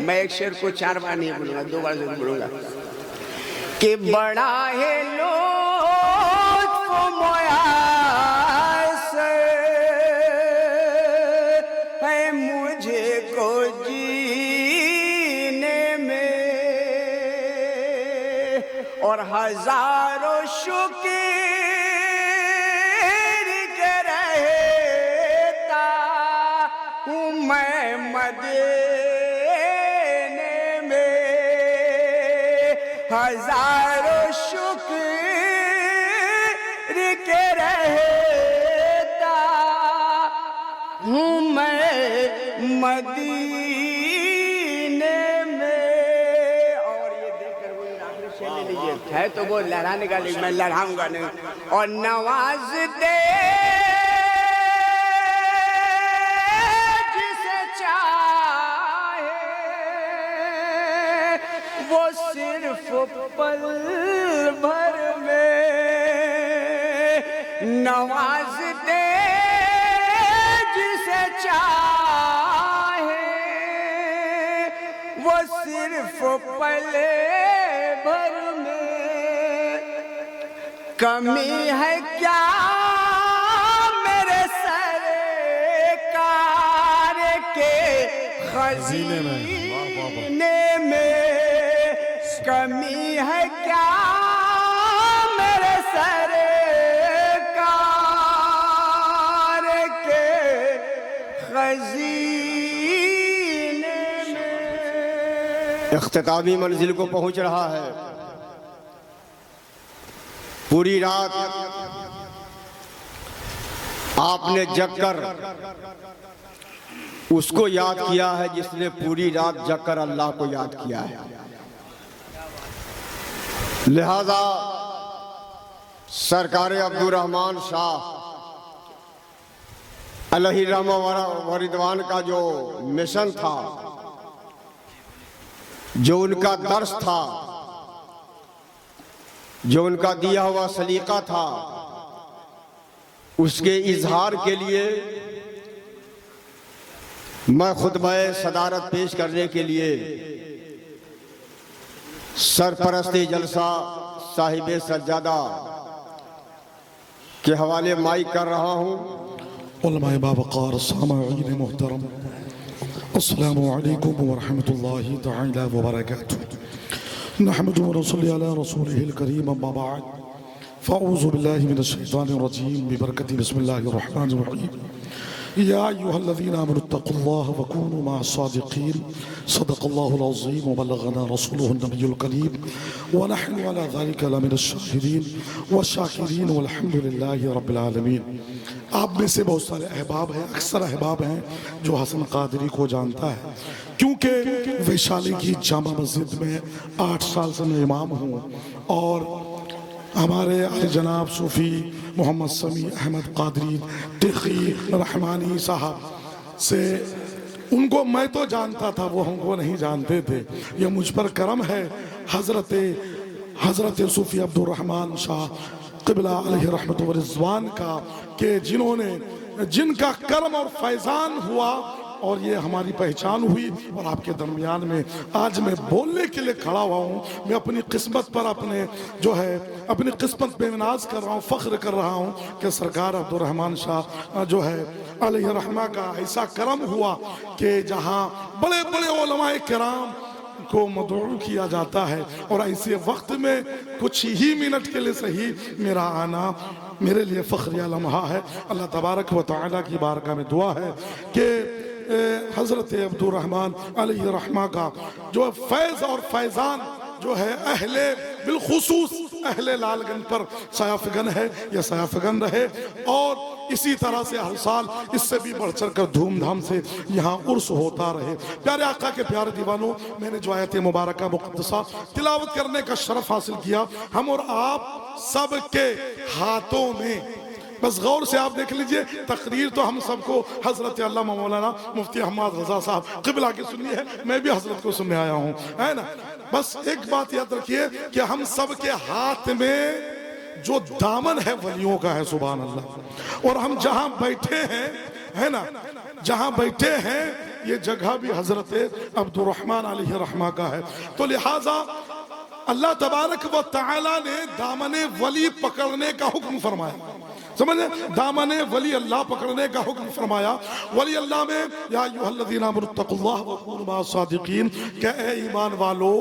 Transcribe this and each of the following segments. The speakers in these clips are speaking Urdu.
میں ایک شعر کو 4 بار نہیں بولوں گا، 2 بار ضرور بولوں گا کہ بڑا ہے لطف میسر ہے مجھے کو جینے میں، اور ہزاروں شکر کے رہتا ہوں میں مدینے میں، ہزاروں شکر کے رہتا ہوں میں مدینے میں۔ اور یہ دیکھ کر وہ آخری شعر لے لیجیے، ہے تو وہ لہرانے کا، لیکن میں لہراؤں گا نہیں۔ اور نوازتے جسے چاہے وہ صرف پل بھر میں، نوازتے جسے چاہے وہ صرف پل بھر میں، کمی ہے کیا میرے سرکار کے خزینے میں، کمی ہے کیا میرے سرکار کے خزینے میں۔ اختتامی منزل کو پہنچ رہا ہے۔ پوری رات آپ نے جگ کر اس کو یاد کیا ہے جس نے پوری رات جگ کر اللہ کو یاد کیا ہے۔ لہذا سرکار عبدالرحمن شاہ علیہ رحمہ و رضوان کا جو مشن تھا، جو ان کا درس تھا، جو ان کا دیا ہوا سلیقہ تھا، اس کے اظہار کے لیے میں خطبہ صدارت پیش کرنے کے لیے سرپرست جلسہ صاحب سجادہ کے حوالے مائک کر رہا ہوں۔ علماء باوقار سامعین محترم، السلام علیکم ورحمۃ اللہ تعالی وبرکاتہ۔ نحمد و نصلی علی رسولہ الکریم، اما بعد، فاعوذ باللہ من الشیطان الرجیم، ببرکت بسم اللہ الرحمن الرحیم۔ یا ایہا الذین آمنوا اتقوا اللہ وکونوا مع الصادقین، صدق اللہ العظیم وبلغنا رسولہ النبی الکریم، ونحن علی ذلک لمن الشاہدین والشاکرین والحمد للہ رب العالمین۔ آپ میں سے بہت سارے احباب ہیں، اکثر احباب ہیں جو حسن قادری کو جانتا ہے، کیونکہ ویشالی کی جامع مسجد میں 8 سال سے میں امام ہوں، اور ہمارے علی جناب صوفی محمد سمیع احمد قادری تیخی رحمانی صاحب سے ان کو میں تو جانتا تھا، وہ ہم کو نہیں جانتے تھے۔ یہ مجھ پر کرم ہے حضرت صوفی عبدالرحمن شاہ قبلہ علیہ رحمت و رضوان کا، کہ جن کا کرم اور فیضان ہوا اور یہ ہماری پہچان ہوئی، اور آپ کے درمیان میں آج میں بولنے کے لیے کھڑا ہوا ہوں۔ میں اپنی قسمت پر اپنی قسمت پہ ناز کر رہا ہوں، فخر کر رہا ہوں کہ سرکار عبدالرحمن شاہ جو ہے علیہ رحمہ کا ایسا کرم ہوا کہ جہاں بڑے بڑے علماء کرام کو مدعو کیا جاتا ہے، اور ایسے وقت میں کچھ ہی منٹ کے لیے صحیح میرا آنا میرے لیے فخریہ لمحہ ہے۔ اللہ تبارک و تعالیٰ کی بارگاہ میں دعا ہے کہ حضرت عبدالرحمن علیہ رحمہ کا جو فیض اور فیضان جو ہے بالخصوص اہل لال گنج پر سایہ فگن ہے، یہ سایہ فگن رہے، اور اسی طرح سے ہر سال اس سے بھی بڑھ چڑھ کر دھوم دھام سے یہاں عرس ہوتا رہے۔ پیارے آقا کے پیارے دیوانوں، میں نے جو آیت مبارکہ مقدسہ تلاوت کرنے کا شرف حاصل کیا، ہم اور آپ سب کے ہاتھوں میں، بس غور سے آپ دیکھ لیجئے، تقریر تو ہم سب کو حضرت علامہ مولانا مفتی احمد رضا صاحب قبلہ کی سنی ہے، میں بھی حضرت کو سننے آیا ہوں، ہے نا؟ بس ایک بات یاد رکھیے کہ ہم سب کے ہاتھ میں جو دامن ہے ولیوں کا ہے، سبحان اللہ۔ اور ہم جہاں بیٹھے ہیں، ہے نا، جہاں بیٹھے ہیں یہ جگہ بھی حضرت عبدالرحمن علیہ رحمہ کا ہے. تو لہٰذا اللہ تبارک و تعالی نے دامن ولی پکڑنے کا حکم فرمایا. سمجھے؟ دامن ولی اللہ پکڑنے کا حکم فرمایا. ولی اللہ میں یا ایھا الذین آمنوا اتقوا اللہ وکونوا مع الصادقین کہ اے ایمان والو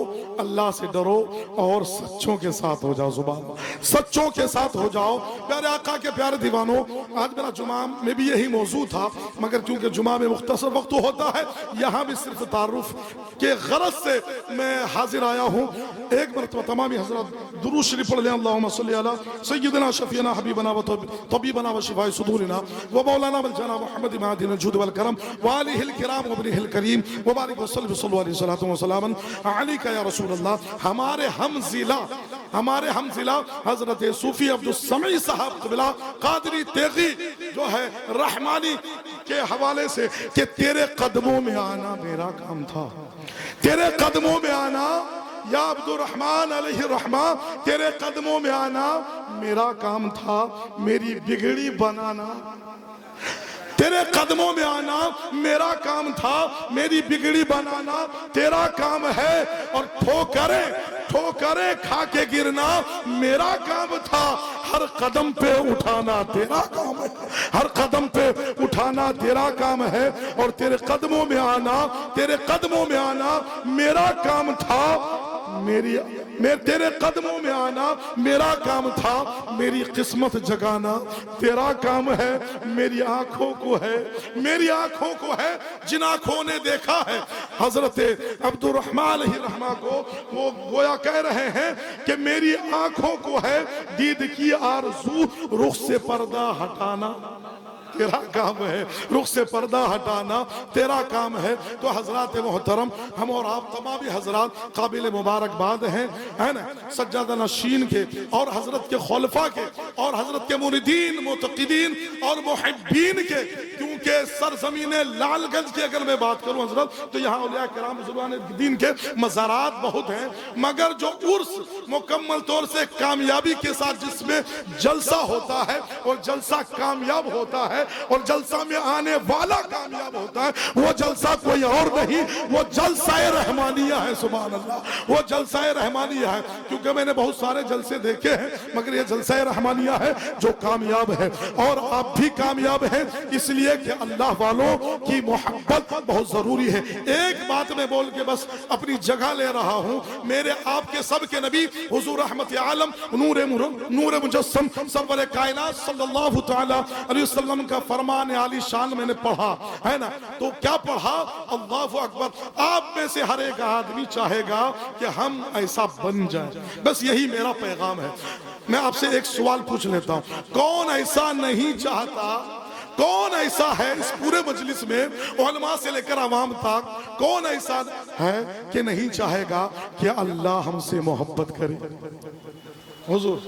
اللہ سے ڈرو اور سچوں کے ساتھ ہو جاؤ. سبحان اللہ, سچوں کے ساتھ ہو جاؤ. پیارے آقا کے پیارے دیوانوں, آج میرا جمعہ میں بھی یہی موضوع تھا, مگر کیونکہ جمعہ میں مختصر وقت ہوتا ہے, یہاں بھی صرف تعارف کے غرض سے میں حاضر آیا ہوں. ایک مرتبہ تمامی حضرات درود شریف پڑھ لیں. اللہم صلی علی سیدنا شفیعنا حبیبنا و طبیبنا و شفاء صدورنا و مولانا والجناب محمد معدن الجود والکرم وآلہ الکرام وابنہ الکریم وبارک وسلم صلی اللہ علیہ وسلم علیکہ یا رسول اللہ. ہمارے ہم ضلع حضرت صوفی عبدالسمعی صاحب قبلہ قادری تیغی جو ہے رحمانی کے حوالے سے کہ تیرے قدموں میں آنا میرا کام تھا. تیرے قدموں میں آنا یا عبدالرحمن علیہ الرحمہ, تیرے قدموں میں آنا میرا کام تھا, میری بگڑی بنانا. تیرے قدموں میں آنا میرا کام تھا, میری بگڑی بنانا تیرا کام ہے. اور ٹھوکریں کھا کے گرنا میرا کام تھا. ہر قدم پہ اٹھانا تیرا کام ہے, ہر قدم پہ اٹھانا تیرا کام ہے. اور تیرے قدموں میں آنا میرا کام تھا. تیرے قدموں میں آنا میرا کام تھا. میری قسمت جگانا تیرا کام ہے. میری آنکھوں کو ہے جن آنکھوں نے دیکھا ہے حضرت عبدالرحمن علیہ رحمہ کو. وہ گویا کہہ رہے ہیں کہ میری آنکھوں کو ہے دید کی آرزو, رخ سے پردہ ہٹانا تیرا کام ہے. رخ سے پردہ ہٹانا تیرا کام ہے. تو حضرات محترم, ہم اور آپ تمامی حضرات قابل مبارکباد ہیں, ہے نا, سجادہ نشین کے اور حضرت کے خلفاء کے اور حضرت کے مریدین معتقدین اور محبین کے. کیونکہ سرزمین لال گنج کی اگر میں بات کروں حضرت, تو یہاں اولیاء کرام بزرگان دین کے مزارات بہت ہیں, مگر جو عرس مکمل طور سے کامیابی کے ساتھ جس میں جلسہ ہوتا ہے اور جلسہ کامیاب ہوتا ہے اور جلسہ میں آنے والا کامیاب ہوتا ہے, وہ جلسہ کوئی اور نہیں, وہ جلسہ رحمانیہ ہے. سبحان اللہ, وہ جلسہ رحمانیہ ہے. کیونکہ میں نے بہت سارے جلسے دیکھے ہیں, مگر یہ جلسہ رحمانیہ ہے جو کامیاب ہے. اور آپ بھی کامیاب ہیں اس لیے کہ اللہ والوں کی محبت بہت ضروری ہے. ایک بات میں بول کے بس اپنی جگہ لے رہا ہوں. میرے آپ کے سب کے نبی حضور رحمت عالم نور مجسم سرور کائنات صلی اللہ تعالی علیہ وسلم کا فرمان عالی شان میں نے پڑھا ہے نا. تو کیا پڑھا؟ اللہ اکبر. آپ میں سے ہر ایک آدمی چاہے گا کہ ہم ایسا بن جائیں. بس یہی میرا پیغام ہے. میں آپ سے ایک سوال پوچھ لیتا ہوں, کون ایسا نہیں چاہتا, کون ایسا ہے اس پورے مجلس میں علماء سے لے کر عوام تک, کون ایسا ہے کہ نہیں چاہے گا کہ اللہ ہم سے محبت کرے؟ حضور,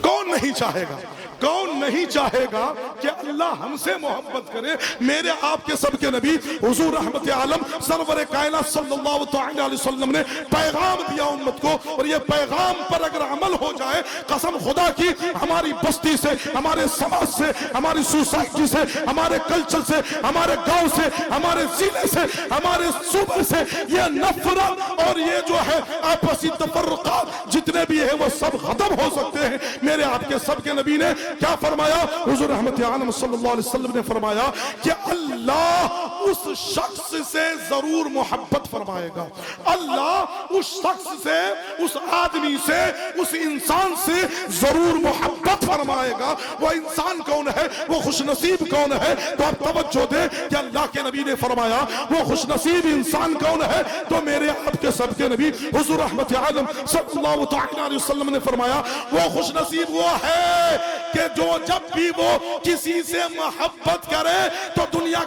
کون نہیں چاہے گا, کون نہیں چاہے گا کہ اللہ ہم سے محبت کرے؟ میرے آپ کے سب کے نبی حضور رحمت عالم سرور کائنات صلی اللہ تعالی علیہ وسلم نے پیغام دیا امت کو, اور یہ پیغام پر اگر عمل ہو جائے, قسم خدا کی ہماری بستی سے, ہمارے سماج سے, ہماری سوسائٹی سے, ہمارے کلچر سے, ہمارے گاؤں سے, ہمارے ضلع سے, ہمارے صوبے سے یہ نفرت اور یہ جو ہے آپسی تفرقات جتنے بھی ہیں وہ سب ختم ہو سکتے ہیں. میرے آپ کے سب کے نبی نے کیا فرمایا؟ حضور رحمت عالم صلی اللہ علیہ وسلم نے فرمایا کہ اللہ اس شخص سے ضرور محبت فرمائے گا. اللہ اس شخص سے, اس آدمی سے, اس انسان سے ضرور محبت فرمائے گا. وہ انسان کون ہے, وہ خوش نصیب کون ہے؟ تو آپ توجہ دیں کہ اللہ کے نبی نے فرمایا وہ خوش نصیب انسان کون ہے؟ تو میرے آپ کے سب کے نبی حضور رحمت عالم صلی اللہ تعالی علیہ وسلم نے فرمایا وہ خوش نصیب وہ ہے کہ جو جب بھی وہ کسی سے محبت کرے تو دنیا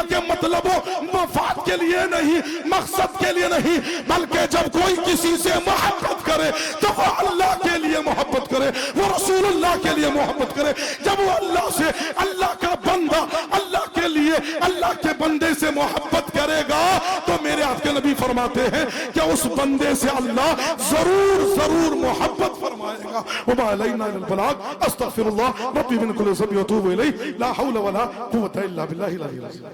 کے مطلبوں مفاد کے لیے نہیں, مقصد کے لیے نہیں, بلکہ جب کوئی کسی سے محبت کرے تو وہ اللہ کے لیے محبت کرے, وہ رسول اللہ کے لیے محبت کرے. جب وہ اللہ سے, اللہ کا بندہ اللہ کے لیے, اللہ کے بندے سے محبت کرے گا تو میرے آپ کے نبی فرماتے ہیں کہ اس بندے سے اللہ ضرور محبت فرمائے گا. وما علینا الا البلاغ. استغفر اللہ ربی من کل ذنب واتوب الیہ. لا حول ولا قوة الا باللہ العلی العظیم.